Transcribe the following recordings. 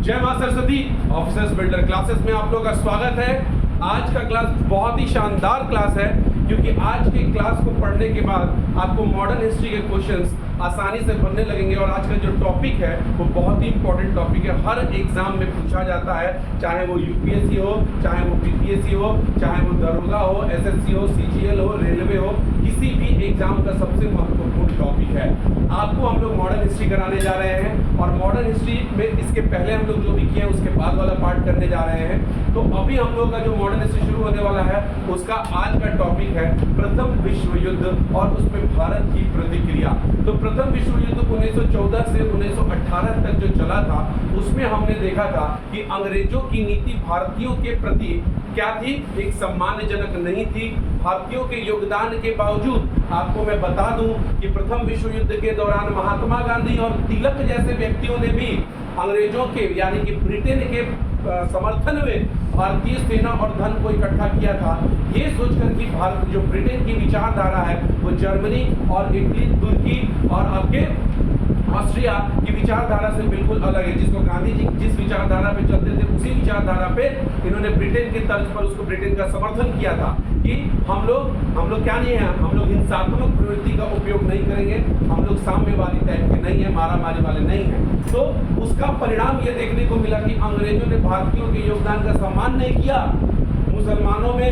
जय मां Saraswati. Officers builder classes में आप लोगों का स्वागत है। आज का क्लास बहुत ही शानदार क्लास है क्योंकि आज की क्लास को पढ़ने के बाद आपको मॉडर्न हिस्ट्री के क्वेश्चंस आसानी से बनने लगेंगे और आज का जो टॉपिक है वो बहुत ही इंपॉर्टेंट टॉपिक है। हर एग्जाम में पूछा जाता है, चाहे वो यूपीएससी हो, चाहे वो बीपीएससी हो, चाहे वो दरोगा हो, एसएससी हो, सीजीएल हो, रेलवे हो, किसी भी एग्जाम का सबसे महत्वपूर्ण टॉपिक है। आपको हम लोग मॉडर्न हिस्ट्री कराने जा रहे हैं और मॉडर्न हिस्ट्री में इसके पहले हम लोग जो भी किए उसके बाद वाला पार्ट करने जा रहे हैं। तो अभी हम लोग का जो मॉडर्न हिस्ट्री शुरू होने वाला है उसका आज का टॉपिक है प्रथम विश्व युद्ध और उसमें भारत की प्रतिक्रिया। तो प्रथम विश्व युद्ध 1914 से 1918 तक जो चला था उसमें हमने देखा था कि अंग्रेजों की नीति भारतीयों के प्रति क्या थी, एक सम्मानजनक नहीं थी। भारतीयों के योगदान के बावजूद आपको मैं बता दूं कि प्रथम विश्व युद्ध के दौरान महात्मा गांधी और तिलक जैसे व्यक्तियों ने भी अंग्रेजों के यानी कि ब्रिटेन के समर्थन में भारतीय सेना और धन को इकट्ठा किया था, ये सोचकर कि भारत जो ब्रिटेन की विचारधारा है वो जर्मनी और इटली, तुर्की और आपके ऑस्ट्रिया की विचारधारा से बिल्कुल अलग है। जिसको गांधी जी जिस विचारधारा पे चलते थे उसी विचारधारा पे इन्होंने ब्रिटेन के तर्ज पर उसको ब्रिटेन का समर्थन किया था कि हम लोग क्या नहीं है, हम लोग हिंसात्मक प्रवृत्ति का उपयोग नहीं करेंगे, हम लोग साम्यवादी टाइप के नहीं है, मारामारी वाले नहीं है। तो उसका परिणाम ये देखने को मिला कि अंग्रेजों ने भारतीयों के योगदान का सम्मान नहीं किया। मुसलमानों में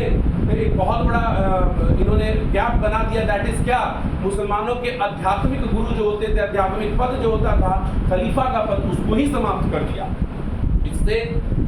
एक बहुत बड़ा इन्होंने गैप बना दिया। दैट इज क्या, मुसलमानों के आध्यात्मिक गुरु जो होते थे, आध्यात्मिक पद जो होता था खलीफा का पद, उसको ही समाप्त कर दिया। इससे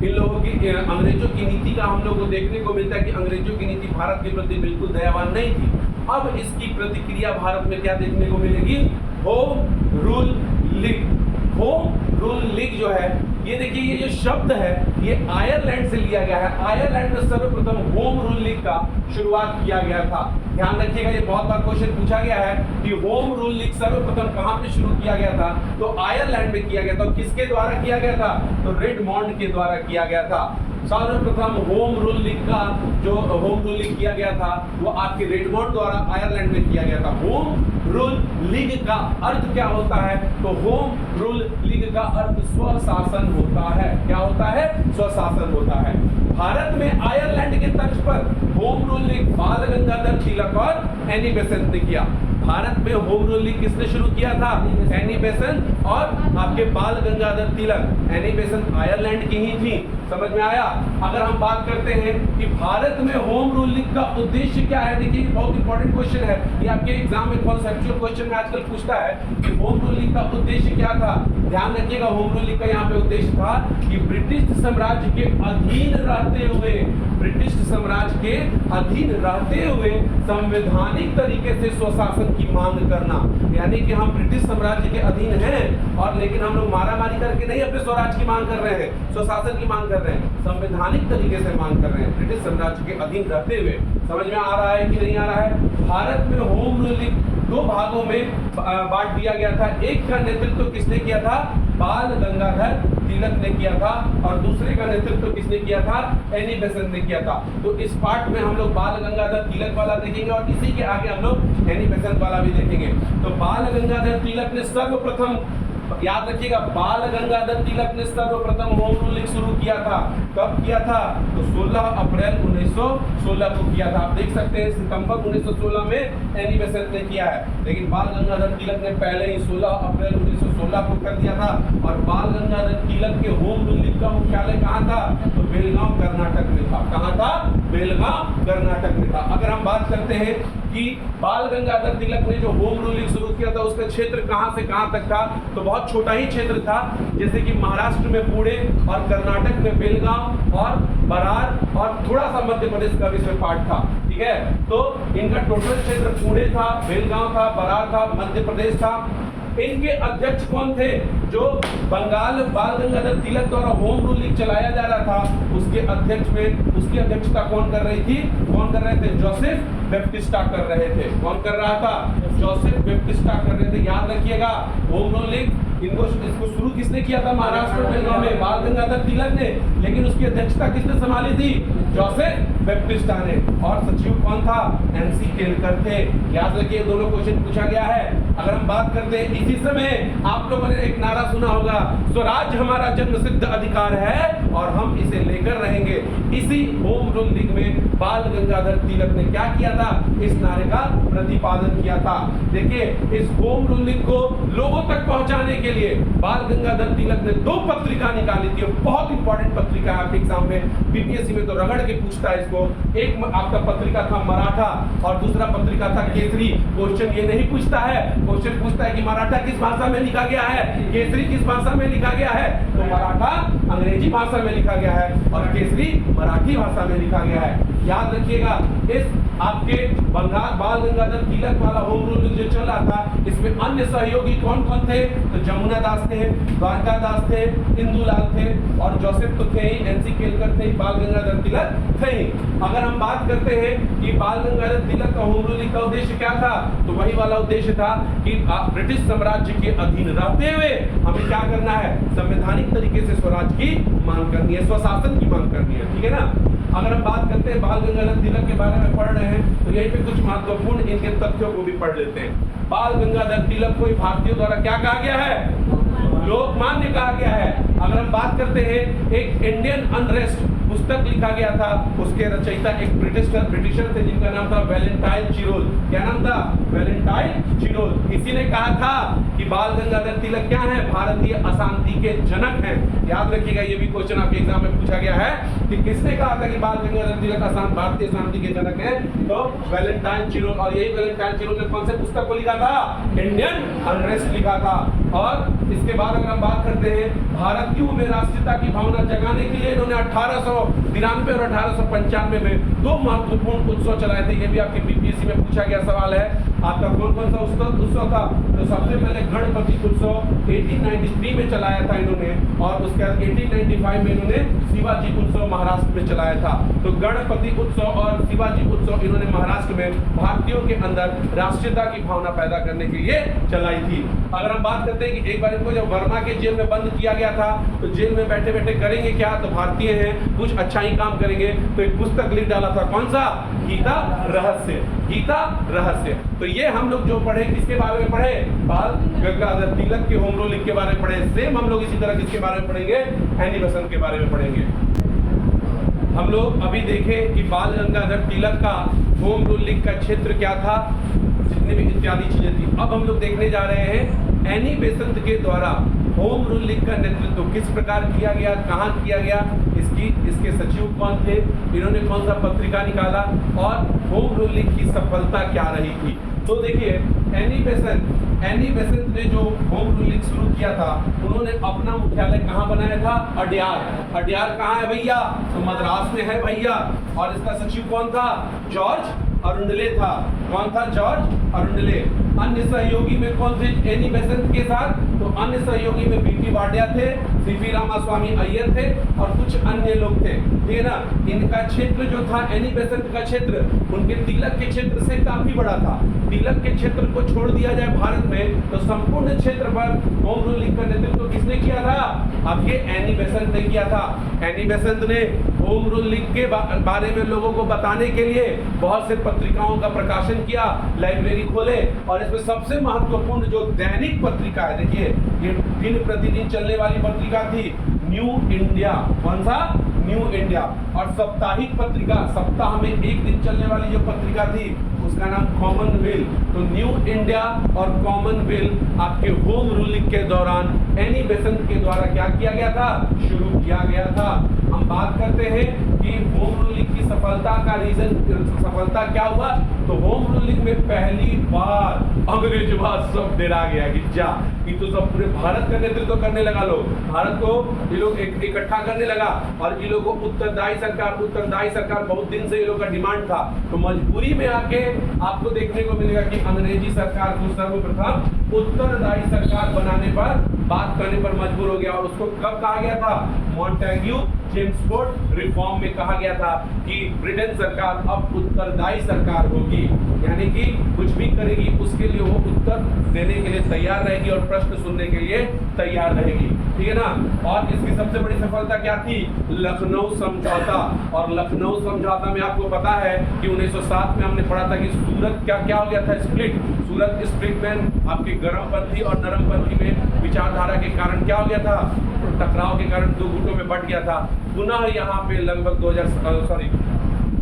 इन लोगों की अंग्रेजों की नीति का हम लोग को देखने को मिलता है कि अंग्रेजों की नीति भारत के प्रति बिल्कुल दयावान नहीं थी। अब इसकी प्रतिक्रिया भारत में क्या देखने को मिलेगी, home rule league. Home rule league जो है ये देखिए, ये जो शब्द है ये आयरलैंड से लिया गया है। आयरलैंड में सर्वप्रथम होम रूल लीग का शुरुआत किया गया था। ध्यान रखिएगा, ये बहुत बार क्वेश्चन पूछा गया है कि होम रूल लीग सर्वप्रथम कहां पे शुरू किया गया था, तो आयरलैंड में किया गया था। किसके द्वारा किया गया था, तो रेडमॉन्ड के द्वारा किया गया था। सर्वप्रथम होम रूल लीग का जो होम रूल लीग किया गया था वो आपके रेडमॉन्ड द्वारा आयरलैंड में किया गया था। होम रूल लीग का अर्थ क्या होता है, तो होम रूल लीग का अर्थ स्वशासन होता है। क्या होता है, स्वशासन होता है। भारत में आयरलैंड के तर्ज पर होम रूल लीग बाल गंगाधर तिलक और एनी बेसेंट ने किया। भारत में होम रूल लीग किसने शुरू किया था, एनी बेसेंट और आपके बाल Gangadhar Tilak. Annie Besant Ireland की ही थी। समझ में आया। अगर हम बात करते हैं कि भारत में होम रूल लीग का उद्देश्य क्या है, देखिए बहुत इंपॉर्टेंट क्वेश्चन है ये, आपके एग्जाम में कॉन्सेप्चुअल क्वेश्चन में आजकल पूछता है कि होम रूल लीग का उद्देश्य क्या था। ध्यान रखिएगा, होम रूल लीग का यहाँ पे उद्देश्य था कि ब्रिटिश साम्राज्य के अधीन रहते हुए, ब्रिटिश साम्राज्य के अधीन रहते हुए संवैधानिक तरीके से स्वशासन की मांग करना। यानी कि हम ब्रिटिश साम्राज्य के अधीन हैं और लेकिन हम लोग मारामारी करके नहीं अपने स्वराज की मांग कर रहे हैं, स्वशासन की मांग कर रहे हैं, संवैधानिक तरीके से मांग कर रहे हैं, ब्रिटिश साम्राज्य के अधीन रहते हुए। समझ में आ रहा है कि नहीं आ रहा है। भारत में होम रूल लीग दो भागों में बांट दिया गया था। एक का नेतृत्व किसने किया था, बाल गंगाधर तिलक ने किया था और दूसरे का नेतृत्व किसने किया था, एनी बेसेंट ने किया था। तो इस पार्ट में हम लोग बाल गंगाधर तिलक वाला देखेंगे और इसी के आगे हम लोग एनी बेसेंट वाला भी देखेंगे। तो बाल गंगाधर तिलक ने सर्वप्रथम, याद रखिएगा, बाल गंगाधर तिलक ने सर्वप्रथम होम रूल लीग शुरू किया था। कब किया था, तो 16 अप्रैल 1916 को किया था। आप देख सकते हैं सितंबर 1916 में एनी बेसेंट ने किया है, लेकिन बाल गंगाधर तिलक ने पहले ही 16 अप्रैल 1916 को कर दिया था। और बाल गंगाधर तिलक के होम रूल लीग का मुख्यालय कहाँ था, तो बेलगांव कर्नाटक में था। कहाँ था, बेलगांव कर्नाटक में था। अगर हम बात करते हैं कि बाल गंगाधर तिलक ने जो होम रूल लीग शुरू किया था उसका क्षेत्र कहां से कहां तक था, तो बहुत छोटा ही क्षेत्र था। जैसे कि महाराष्ट्र में पुणे और कर्नाटक में बेलगांव और बरार और थोड़ा सा मध्य प्रदेश का भी इसमें पार्ट था। ठीक है, तो इनका टोटल क्षेत्र पुणे था, बेलगांव था, बरार था, मध्य प्रदेश था। इनके अध्यक्ष कौन थे, जो बंगाल बाल गंगाधर तिलक द्वारा होम रूल लीग चलाया जा रहा था उसके अध्यक्ष में, उसकी अध्यक्षता कौन कर रही थी, कौन कर रहे थे, जोसेफ बैप्टिस्टा कर रहे थे। कौन कर रहा था, जोसेफ बैप्टिस्टा कर रहे थे। याद रखिएगा, होम रूल लीग इसको शुरू किसने किया था, महाराष्ट्र बेलगांव में बाल गंगाधर तिलक ने, लेकिन उसकी अध्यक्षता किसने संभाली थी, जोसेफ बैप्टिस्टा ने। और सचिव कौन था, एनसी केलकर थे। याद रखिए, दोनों क्वेश्चन पूछा गया है। अगर हम बात करते हैं इसी समय आप लोगों ने एक नारा सुना होगा, स्वराज हमारा जन्म सिद्ध अधिकार है और हम इसे लेकर रहेंगे। इसी होम रूल लीग में बाल गंगाधर तिलक ने क्या किया था, इस नारे का प्रतिपादन किया था। देखिए इस होम रूल लीग को लोगों तक पहुंचाने के लिए बाल गंगाधर तिलक ने 2 पत्रिका निकाली थी, बहुत इंपॉर्टेंट पत्रिका है आपके एग्जाम में, बीपीएससी में तो रगड़ के पूछता है इसको। एक आपका पत्रिका था मराठा और दूसरा पत्रिका था केसरी। क्वेश्चन ये नहीं पूछता है, क्वेश्चन पूछता है कि मराठा किस भाषा में लिखा गया है, केसरी किस भाषा में लिखा गया है। तो मराठा अंग्रेजी भाषा में लिखा गया है और केसरी मराठी भाषा में लिखा गया है। याद रखिएगा इस आपके बंगाल बाल गंगाधर तिलक वाला होम रूल जो चल रहा था, इसमें अन्य सहयोगी कौन कौन थे, तो जमुना दास थे, द्वारका दास थे, इंदुलाल थे और जोसेफ तो थे ही, एनसी केलकर थे, बाल गंगाधर तिलक थे ही। अगर हम बात करते हैं कि बाल गंगाधर तिलक का होम रूल का उद्देश्य क्या था, तो वही वाला उद्देश्य था कि ब्रिटिश साम्राज्य के अधीन रहते हुए हमें क्या करना है, संवैधानिक तरीके से स्वराज की मांग करनी है, स्वशासन की मांग करनी है, ठीक है ना। अगर हम बात करते हैं बाल गंगाधर तिलक के बारे में पढ़ रहे हैं तो यहीं पे कुछ महत्वपूर्ण इनके तथ्यों को भी पढ़ लेते हैं। बाल गंगाधर तिलक को भारतीयों द्वारा क्या कहा गया है, लोकमान्य कहा गया है। अगर हम बात करते हैं एक इंडियन अनरेस्ट पुस्तक लिखा गया था, उसके रचयिता एक ब्रिटिशर थे जिनका नाम था वैलेंटाइन चिरोल। क्या नाम था, वैलेंटाइन चिरोल। इसी ने कहा था कि बाल गंगाधर तिलक क्या है, भारतीय अशांति के जनक हैं। याद रखिएगा ये भी क्वेश्चन आपके एग्जाम में पूछा गया है कि किसने कहा था कि बाल गंगाधर तिलक भारतीय अशांति के जनक हैं, तो वैलेंटाइन चिरोल। और यही वैलेंटाइन चिरोल ने कौन से पुस्तक को लिखा था, इंडियन अनरेस्ट लिखा था। और इसके बाद अगर हम बात करते हैं भारतीयों में राष्ट्रीयता की भावना जगाने के लिए इन्होंने 1893 और 1895 में 2 महत्वपूर्ण उत्सव चलाए थे। ये भी आपके बीपीएससी में पूछा गया सवाल है आपका, कौन कौन सा उत्सव था। तो सबसे पहले गणपति उत्सव 1893 में चलाया था इन्होंने और उसके बाद 1895 में इन्होंने शिवाजी उत्सव महाराष्ट्र में चलाया था। तो गणपति उत्सव और शिवाजी उत्सव इन्होंने महाराष्ट्र में भारतीयों के अंदर राष्ट्रीयता की भावना पैदा करने के लिए चलाई थी। अगर हम बात करते हैं कि एक बार इनको जब वर्मा के जेल में बंद किया गया था तो जेल में बैठे बैठे करेंगे क्या, तो भारतीय हैं कुछ अच्छा ही काम करेंगे, तो एक पुस्तक लिख डाला था, कौन सा, गीता रहस्य। गीता रहस्य। तो ये हम लोग जो पढ़े किसके बारे में पढ़े, बाल गंगाधर तिलक के होम रूल के बारे में पढ़े। सेम हम लोग इसी तरह किसके बारे में पढ़ेंगे, एनी बेसेंट के बारे में पढ़ेंगे। हम लोग अभी देखें कि बाल गंगाधर तिलक का होम रूल का क्षेत्र क्या था, जितने भी इत्यादि चीजें थी। अब हम लोग देखने जा रहे हैं एनी बेसेंट के द्वारा होम रूल का नेतृत्व किस प्रकार किया गया, कहाँ किया गया, इसके सचिव कौन थे, इन्होंने कौन सा पत्रिका निकाला और होम रूल की सफलता क्या रही थी। तो देखिए एनी बेसेंट ने जो होम रूल शुरू किया था, उन्होंने अपना मुख्यालय कहाँ बनाया था, अड्यार। अड्यार कहाँ है भैया, तो मद्रास में है भैया। और इसका सचिव कौन था, जॉर्ज अरुंडले था। कौन था, जॉर्ज अरुंडले। अन्य सहयोगी में कौन थे एनी बेसेंट के साथ, तो अन्य सहयोगी में बीटी वाडिया थे, सीपी रामास्वामी अय्यर थे और कुछ अन्य लोग थे, ठीक है ना। इनका क्षेत्र जो था एनी बेसेंट का क्षेत्र, उनके तिलक के क्षेत्र से काफी बड़ा था। तिलक के क्षेत्र को छोड़ दिया जाए भारत में तो संपूर्ण क्षेत्र पर होम रूल का नेतृत्व किसने किया था, आपके एनी बेसेंट ने किया था। एनी बेसेंट ने होम रूल के बारे में लोगों को बताने के लिए बहुत से पत्रिकाओं का प्रकाशन किया, लाइब्रेरी खोले और इसमें सबसे महत्वपूर्ण जो दैनिक पत्रिका है, देखिए ये दिन प्रतिदिन चलने वाली पत्रिका थी न्यू इंडिया। कौन सा, न्यू इंडिया। और साप्ताहिक पत्रिका, सप्ताह में एक दिन चलने वाली जो पत्रिका थी उसका नाम कॉमनवेल्थ। तो न्यू इंडिया और कॉमनवेल्थ आपके होम रूलिंग के दौरान एनी बेसेंट के द्वारा क्या किया गया था, शुरू किया गया था। हम बात करते हैं कि होम रूलिंग की सफलता का रीजन, सफलता क्या हुआ, तो होम रूलिंग में पहली बार अंग्रेजवाद सब डरा गया कि जा ये तो सब पूरे भारत का नेतृत्व करने लगा, लोग भारत को ये लोग इकट्ठा करने लगा और ये लोग को उत्तरदायी सरकार बहुत दिन से ये लोग का डिमांड था। तो मजबूरी में आके आपको देखने को मिलेगा कि अंग्रेजी सरकार को सर्वप्रथम उत्तरदायी सरकार बनाने पर बात करने पर मजबूर हो गया। और उसको कब कहा गया था? मॉन्टेग्यू चेम्सफोर्ड रिफॉर्म में कहा गया था कि ब्रिटेन सरकार अब उत्तरदायी सरकार होगी, यानी कि कुछ भी करेगी उसके लिए वो उत्तर देने के लिए तैयार रहेगी और प्रश्न सुनने के लिए तैयार रहेगी, ठीक है ना। और इसकी सबसे बड़ी सफलता क्या थी? लखनऊ समझौता। और लखनऊ समझौता में आपको पता है कि 1907 में हमने पढ़ा था कि सूरत क्या हो गया था? स्प्लिट। सूरत स्प्लिट में आपके गर्मपंथी और नरमपंथी में विचारधारा के कारण क्या हो गया था? टकराव के कारण दो गुटों में बंट गया था। पुनः यहाँ पे लगभग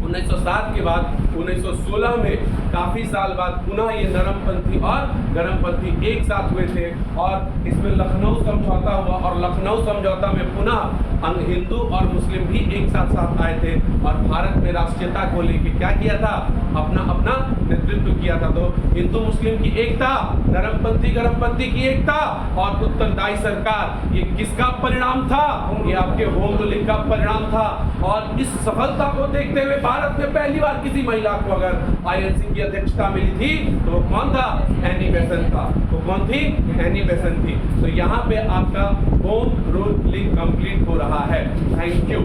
1907 के बाद 1916 में काफी साल बाद पुनः ये नरमपंथी और गर्मपंथी एक साथ हुए थे और इसमें लखनऊ समझौता हुआ। और लखनऊ समझौता में पुनः हिंदू और मुस्लिम भी एक साथ आए थे और भारत में राष्ट्रीयता को लेकर क्या किया था? अपना नेतृत्व किया था। तो हिंदू मुस्लिम की एकता, नरमपंथी गर्मपंथी की एकता और उत्तरदायी सरकार, ये किसका परिणाम था? ये आपके होम रूलिंग का परिणाम था। और इस सफलता को देखते हुए भारत में पहली बार किसी महिला को अगर आईएनसी की अध्यक्षता मिली थी तो वो कौन था? एनी बेसेंट था। वो कौन थी? एनी बेसेंट थी। तो यहाँ पे आपका होम रूलिंग कंप्लीट हो रहा है। Thank you.